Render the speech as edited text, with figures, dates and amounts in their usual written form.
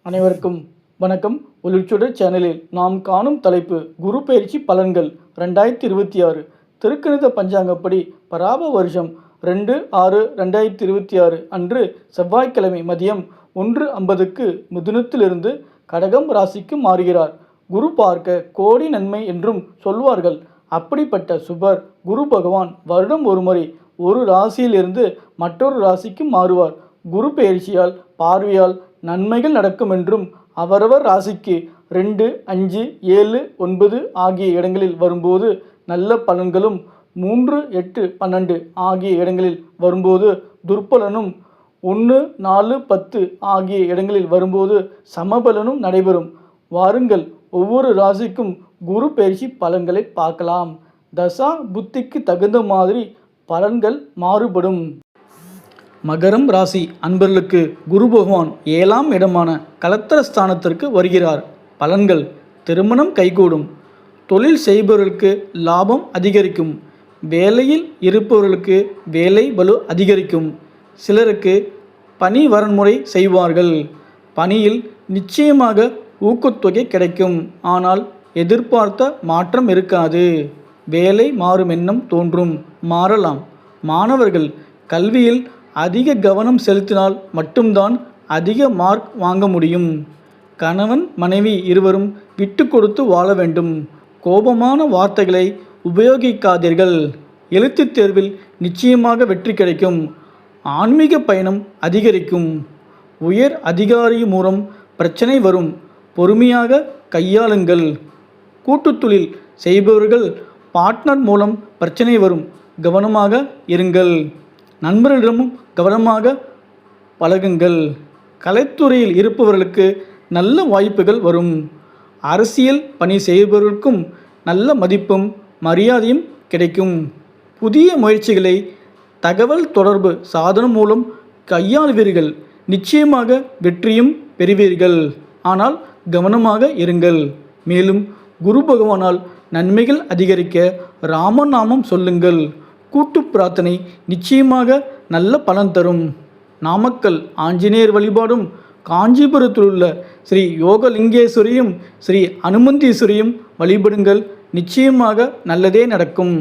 அனைவருக்கும் வணக்கம். ஒளிச்சுடர் சேனலில் நாம் காணும் தலைப்பு குரு பயிற்சி பலன்கள் 2026 திருக்கணித பஞ்சாங்கப்படி பராப வருஷம் 2/6/2026 அன்று செவ்வாய்க்கிழமை மதியம் 1:50க்கு மிதுனத்திலிருந்து கடகம் ராசிக்கு மாறுகிறார். குரு பார்க்க கோடி நன்மை என்றும் சொல்வார்கள். அப்படிப்பட்ட சுபர் குரு பகவான் வருடம் ஒருமுறை ஒரு ராசியிலிருந்து மற்றொரு ராசிக்கு மாறுவார். குரு பயிற்சியால் பார்வையால் நன்மைகள் நடக்கும் என்றும் அவரவர் ராசிக்கு 2, 5, 7, 9 ஆகிய இடங்களில் வரும்போது நல்ல பலன்களும் 3, 8, 12 ஆகிய இடங்களில் வரும்போது துர்பலனும் 1, 4, 10 ஆகிய இடங்களில் வரும்போது சமபலனும் நடைபெறும். வாருங்கள், ஒவ்வொரு ராசிக்கும் குரு பயிற்சி பலன்களை பார்க்கலாம். தசா புத்திக்கு தகுந்த மாதிரி பலன்கள் மாறுபடும். மகரம் ராசி அன்பர்களுக்கு குரு பகவான் 7ஆம் இடமான கலத்திரஸ்தானத்திற்கு வருகிறார். பலன்கள்: திருமணம் கைகூடும், தொழில் செய்பவர்களுக்கு லாபம் அதிகரிக்கும், வேலையில் இருப்பவர்களுக்கு வேலை பளு அதிகரிக்கும், சிலருக்கு பணி வரன்முறை செய்வார்கள், பணியில் நிச்சயமாக ஊக்கத்தொகை கிடைக்கும், ஆனால் எதிர்பார்த்த மாற்றம் இருக்காது, வேலை மாறும் எண்ணம் தோன்றும், மாறலாம். மாணவர்கள் கல்வியில் அதிக கவனம் செலுத்தினால் மட்டும்தான் அதிக மார்க் வாங்க முடியும். கணவன் மனைவி இருவரும் விட்டு கொடுத்து வாழ வேண்டும். கோபமான வார்த்தைகளை உபயோகிக்காதீர்கள். எழுத்துத் தேர்வில் நிச்சயமாக வெற்றி கிடைக்கும். ஆன்மீக பயணம் அதிகரிக்கும். உயர் அதிகாரி மூலம் பிரச்சனை வரும், பொறுமையாக கையாளுங்கள். கூட்டுத்தொழில் செய்பவர்கள் பார்ட்னர் மூலம் பிரச்சனை வரும், கவனமாக இருங்கள். நண்பர்களிடமும் கவனமாக பழகுங்கள். கலைத்துறையில் இருப்பவர்களுக்கு நல்ல வாய்ப்புகள் வரும். அரசியல் பணி செய்பவர்களுக்கும் நல்ல மதிப்பும் மரியாதையும் கிடைக்கும். புதிய முயற்சிகளை தகவல் தொடர்பு சாதனம் மூலம் கையாளுவீர்கள். நிச்சயமாக வெற்றியும் பெறுவீர்கள். ஆனால் கவனமாக இருங்கள். மேலும் குரு பகவானால் நன்மைகள் அதிகரிக்க ராமநாமம் சொல்லுங்கள். கூட்டு பிரார்த்தனை நிச்சயமாக நல்ல பலன் தரும். நாமக்கல் ஆஞ்சநேயர் வழிபாடும், காஞ்சிபுரத்தில் உள்ள ஸ்ரீ யோகலிங்கேஸ்வரியும் ஸ்ரீ அனுமந்தீஸ்வரியும் வழிபடுங்கள். நிச்சயமாக நல்லதே நடக்கும்.